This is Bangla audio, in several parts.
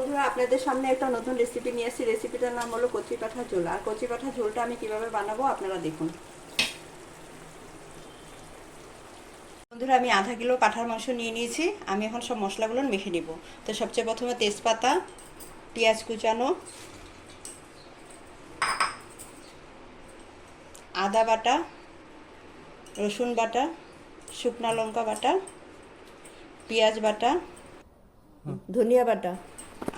বন্ধুরা আপনাদের সামনে একটা নতুন রেসিপি নিয়ে এসেছি। রেসিপিটার নাম হলো কচি পাঠা ঝোল। আর কচি পাঠা ঝোলটা আমি কিভাবে বানাবো আপনারা দেখুন। বন্ধুরা আমি আধা কিলো পাঠার মাংস নিয়ে নিয়েছি। আমি এখন সব মশলাগুলো মেখে নিব। তো সবচেয়ে প্রথমে তেজপাতা, পেঁয়াজ কুচানো, আদা বাটা, রসুন বাটা, শুকনা লঙ্কা বাটা, পেঁয়াজ বাটা, ধনিয়া বাটা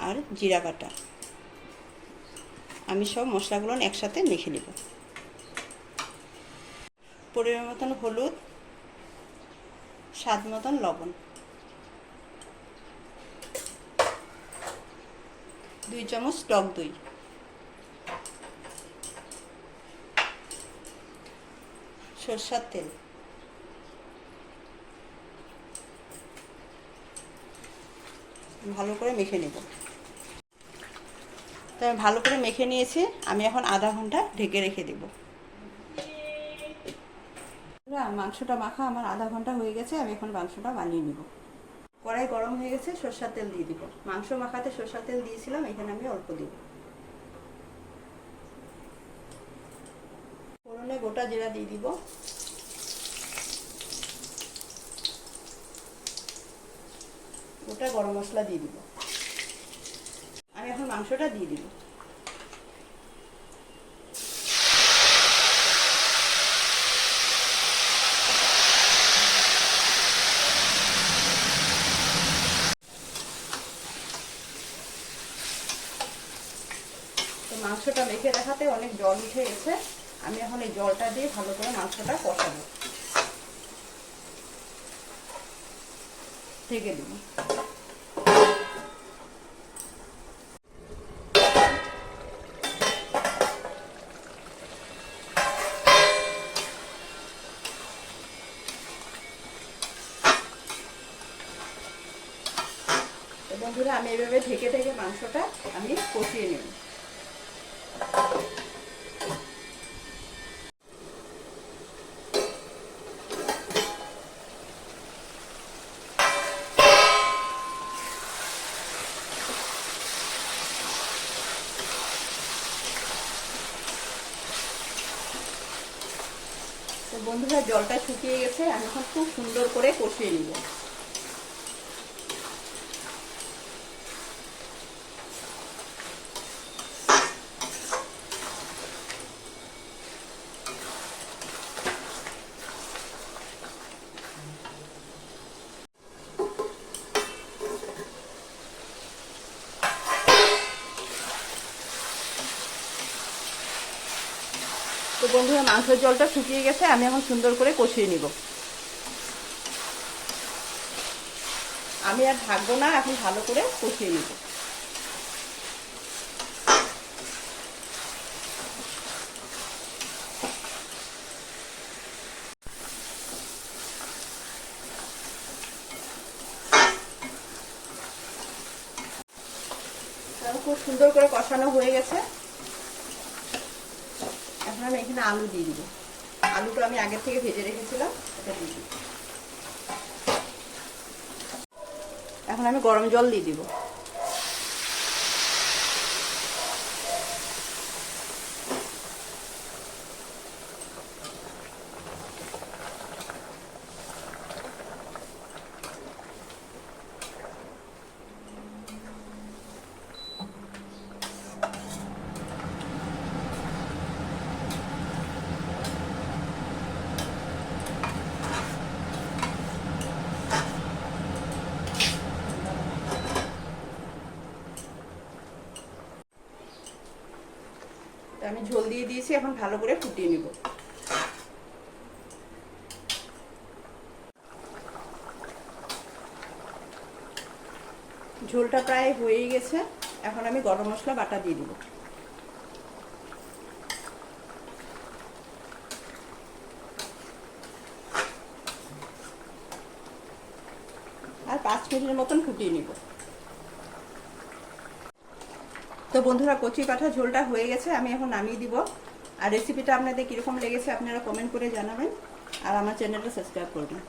আর জিরা বাটা, আমি সব মশলাগুলো একসাথে মেখে নেব। পরিমাণ মতন হলুদ, স্বাদ মতন লবণ, 2 চামচ টক দই, সরষের তেল, ভালো করে মেখে নেব। তো আমি ভালো করে মেখে নিয়েছি। আমি এখন আধা ঘন্টা ঢেকে রেখে দেব। মাংসটা মাখা আমার আধা ঘন্টা হয়ে গেছে। আমি এখন মাংসটা বানিয়ে নিব। কড়াই গরম হয়ে গেছে, সরষের তেল দিয়ে দিব। মাংস মাখাতে সরষের তেল দিয়েছিলাম, এখানে আমি অল্প দিব। ফোড়নে গোটা জিরা দিয়ে দিব, গোটা গরম মশলা দিয়ে দিব। আমি এখন মাংসটা দিয়ে দিব। তো মাংসটা মেখে রাখাতে অনেক জল উঠে গেছে। আমি এখন এই জলটা দিয়ে ভালো করে মাংসটা কষাবো। ঢেকে দিব। বন্ধুরা আমি এইভাবে ঢেকে ঢেকে মাংসটা আমি কষিয়ে নেব। তো বন্ধুরা জলটা শুকিয়ে গেছে। আমি এখন খুব সুন্দর করে কষিয়ে নিব। তো বন্ধুরা মাংসের জলটা শুকিয়ে গেছে। আমি এখন সুন্দর করে কষিয়ে নিব। আমি আর ঢাকবো না, এখন ভালো করে কষিয়ে নিব। খুব সুন্দর করে কষানো হয়ে গেছে। এখন আমি এখানে আলু দিয়ে দিব। আলুটা আমি আগে থেকে ভেজে রেখেছিলাম, এটা দিয়ে দিব। এখন আমি গরম জল দিয়ে দিব। আমি ঝোল দিয়ে দিয়েছি, এখন ভালো করে ফুটিয়ে নিব। ঝোলটা প্রায় হয়েই গেছে। এখন আমি গরম মশলা বাটা দিয়ে দিব। আর 5 মিনিটের মতন ফুটিয়ে নিব। তো বন্ধুরা কচি পাঠা ঝোলটা হয়ে গেছে। আমি এখন নামিয়ে দিব। আর রেসিপিটা আপনাদের কীরকম লেগেছে আপনারা কমেন্ট করে জানাবেন। আর আমার চ্যানেলটা সাবস্ক্রাইব করবেন।